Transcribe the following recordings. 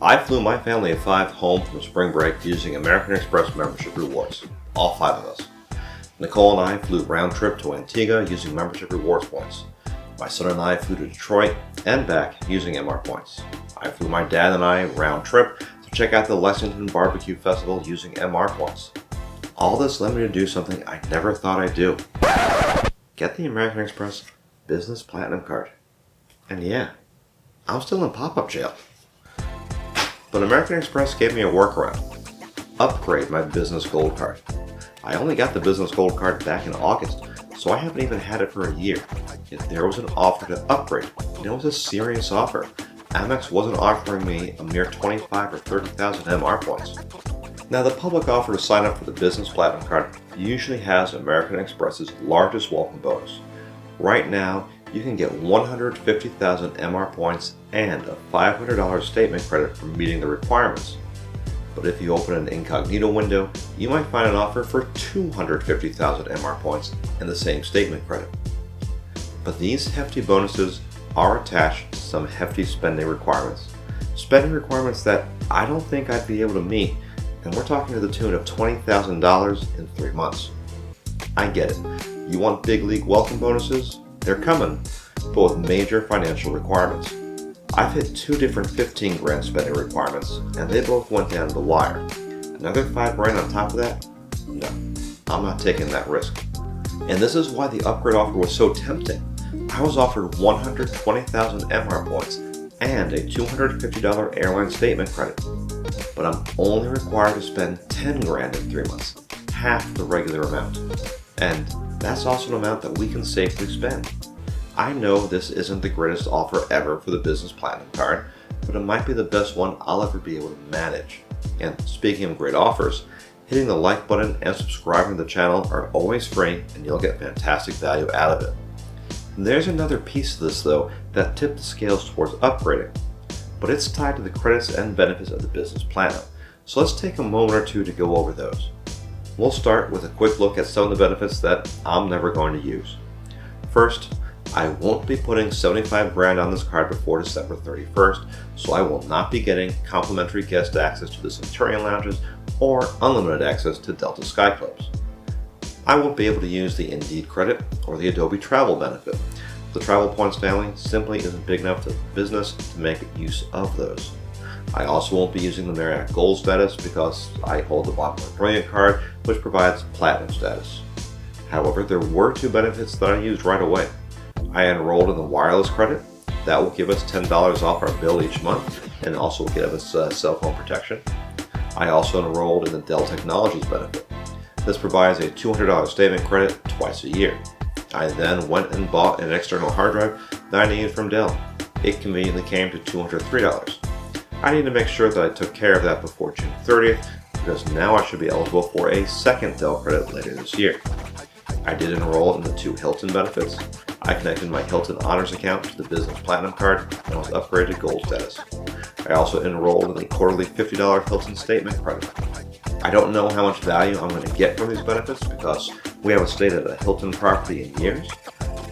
I flew my family of 5 home from spring break using American Express membership rewards. All 5 of us. Nicole and I flew round trip to Antigua using membership rewards points. My son and I flew to Detroit and back using MR points. I flew my dad and I round trip to check out the Lexington BBQ Festival using MR points. All this led me to do something I never thought I'd do. Get the American Express Business Platinum card. And yeah, I'm still in pop-up jail. But American Express gave me a workaround. Upgrade my Business Gold card. I only got the Business Gold card back in August, so I haven't even had it for a year. Yet there was an offer to upgrade, and it was a serious offer. Amex wasn't offering me a mere 25 or 30,000 MR points. Now, the public offer to sign up for the Business Platinum card usually has American Express's largest welcome bonus. Right now, you can get 150,000 MR points and a $500 statement credit for meeting the requirements. But if you open an incognito window, you might find an offer for 250,000 MR points and the same statement credit. But these hefty bonuses are attached to some hefty spending requirements. Spending requirements that I don't think I'd be able to meet, and we're talking to the tune of $20,000 in 3 months. I get it. You want big league welcome bonuses? They're coming, but with major financial requirements. I've hit 2 different 15 grand spending requirements, and they both went down the wire. Another 5 grand on top of that? No, I'm not taking that risk. And this is why the upgrade offer was so tempting. I was offered 120,000 MR points and a $250 airline statement credit. But I'm only required to spend 10 grand in 3 months, half the regular amount. And that's also an amount that we can safely spend. I know this isn't the greatest offer ever for the Business Platinum card, but it might be the best one I'll ever be able to manage. And speaking of great offers, hitting the like button and subscribing to the channel are always free, and you'll get fantastic value out of it. And there's another piece of this though that tipped the scales towards upgrading, but it's tied to the credits and benefits of the Business Platinum. So let's take a moment or two to go over those. We'll start with a quick look at some of the benefits that I'm never going to use. First, I won't be putting 75 grand on this card before December 31st, so I will not be getting complimentary guest access to the Centurion Lounges or unlimited access to Delta Sky Clubs. I won't be able to use the Indeed credit or the Adobe Travel benefit. The travel points family simply isn't big enough to business to make use of those. I also won't be using the Marriott Gold status because I hold the Bottom Brilliant card, which provides Platinum status. However, there were 2 benefits that I used right away. I enrolled in the wireless credit. That will give us $10 off our bill each month and also give us cell phone protection. I also enrolled in the Dell Technologies benefit. This provides a $200 statement credit twice a year. I then went and bought an external hard drive that I needed from Dell. It conveniently came to $203. I need to make sure that I took care of that before June 30th because now I should be eligible for a second Dell credit later this year. I did enroll in the 2 Hilton benefits. I connected my Hilton Honors account to the Business Platinum card and was upgraded to Gold status. I also enrolled in the quarterly $50 Hilton statement credit. I don't know how much value I'm going to get from these benefits because we haven't stayed at a Hilton property in years.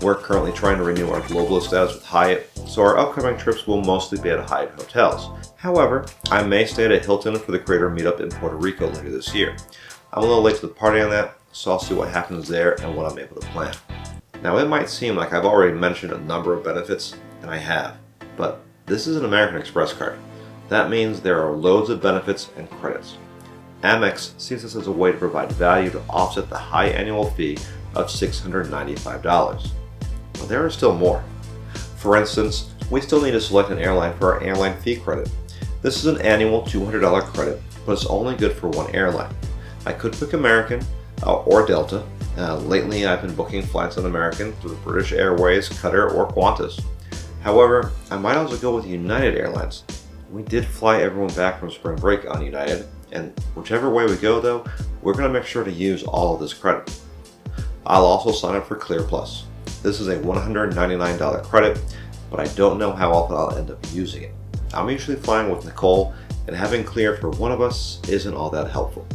We're currently trying to renew our globalist status with Hyatt, so our upcoming trips will mostly be at Hyatt hotels. However, I may stay at a Hilton for the Creator Meetup in Puerto Rico later this year. I'm a little late to the party on that, so I'll see what happens there and what I'm able to plan. Now, it might seem like I've already mentioned a number of benefits, and I have, but this is an American Express card. That means there are loads of benefits and credits. Amex sees this as a way to provide value to offset the high annual fee of $695. But there are still more. For instance, we still need to select an airline for our airline fee credit. This is an annual $200 credit, but it's only good for one airline. I could pick American or Delta. Lately, I've been booking flights on American through British Airways, Qatar, or Qantas. However, I might also go with United Airlines. We did fly everyone back from spring break on United, and whichever way we go though, we're going to make sure to use all of this credit. I'll also sign up for Clear Plus. This is a $199 credit, but I don't know how often I'll end up using it. I'm usually flying with Nicole, and having Clear for one of us isn't all that helpful.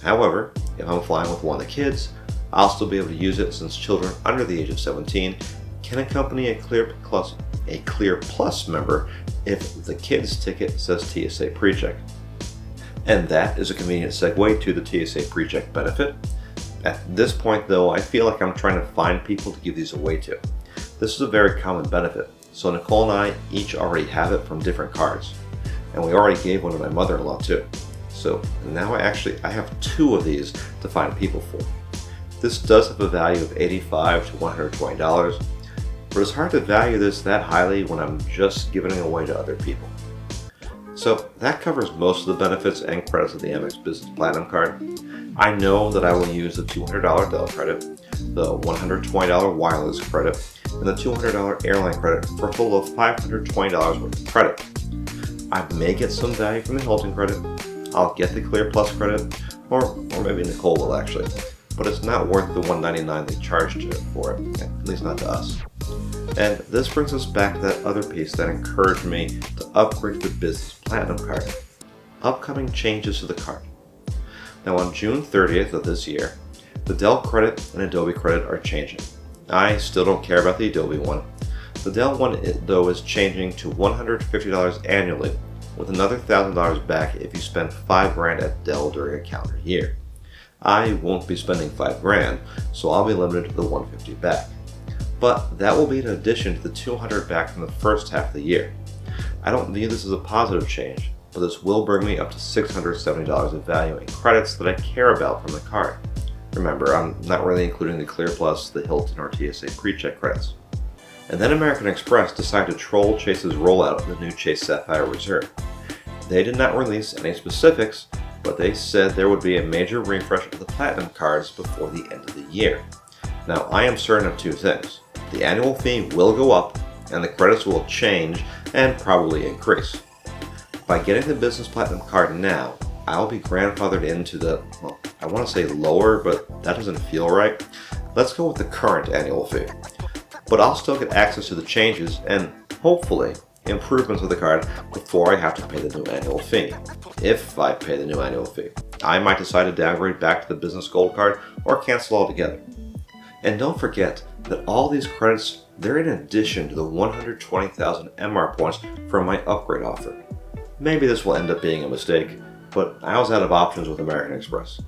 However, if I'm flying with one of the kids, I'll still be able to use it since children under the age of 17 can accompany a Clear Plus member if the kids' ticket says TSA PreCheck. And that is a convenient segue to the TSA PreCheck benefit. At this point though, I feel like I'm trying to find people to give these away to. This is a very common benefit, so Nicole and I each already have it from different cards. And we already gave one to my mother-in-law too. So now I have 2 of these to find people for. This does have a value of $85 to $120, but it's hard to value this that highly when I'm just giving it away to other people. So that covers most of the benefits and credits of the AMEX Business Platinum card. I know that I will use the $200 Dell credit, the $120 wireless credit, and the $200 airline credit for a total of $520 worth of credit. I may get some value from the Hilton credit, I'll get the Clear Plus credit, or maybe Nicole will actually, but it's not worth the $199 they charged for it, at least not to us. And this brings us back to that other piece that encouraged me to upgrade to the Business Platinum card. Upcoming changes to the card. Now on June 30th of this year, the Dell credit and Adobe credit are changing. I still don't care about the Adobe one. The Dell one though is changing to $150 annually, with another $1,000 back if you spend $5,000 at Dell during a calendar year. I won't be spending $5,000, so I'll be limited to the $150 back. But that will be in addition to the $200 back from the first half of the year. I don't view this as a positive change, but this will bring me up to $670 of value in credits that I care about from the card. Remember, I'm not really including the Clear Plus, the Hilton, or TSA PreCheck credits. And then American Express decided to troll Chase's rollout of the new Chase Sapphire Reserve. They did not release any specifics, but they said there would be a major refresh of the Platinum cards before the end of the year. Now, I am certain of 2 things. The annual fee will go up, and the credits will change and probably increase. By getting the Business Platinum card now, I'll be grandfathered into the, well, I want to say lower, but that doesn't feel right. Let's go with the current annual fee. But I'll still get access to the changes and, hopefully, improvements of the card before I have to pay the new annual fee. If I pay the new annual fee, I might decide to downgrade back to the Business Gold card or cancel altogether. And don't forget that all these credits, they're in addition to the 120,000 MR points from my upgrade offer. Maybe this will end up being a mistake, but I was out of options with American Express.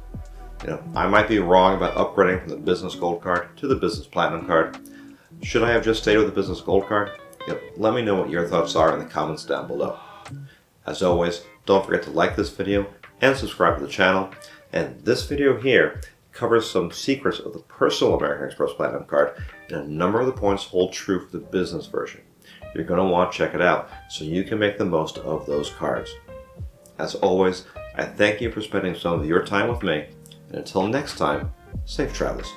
I might be wrong about upgrading from the Business Gold card to the Business Platinum card. Should I have just stayed with the Business Gold card? Let me know what your thoughts are in the comments down below. As always, don't forget to like this video and subscribe to the channel. And this video here covers some secrets of the personal American Express Platinum card, and a number of the points hold true for the business version. You're going to want to check it out so you can make the most of those cards. As always, I thank you for spending some of your time with me, and until next time, safe travels.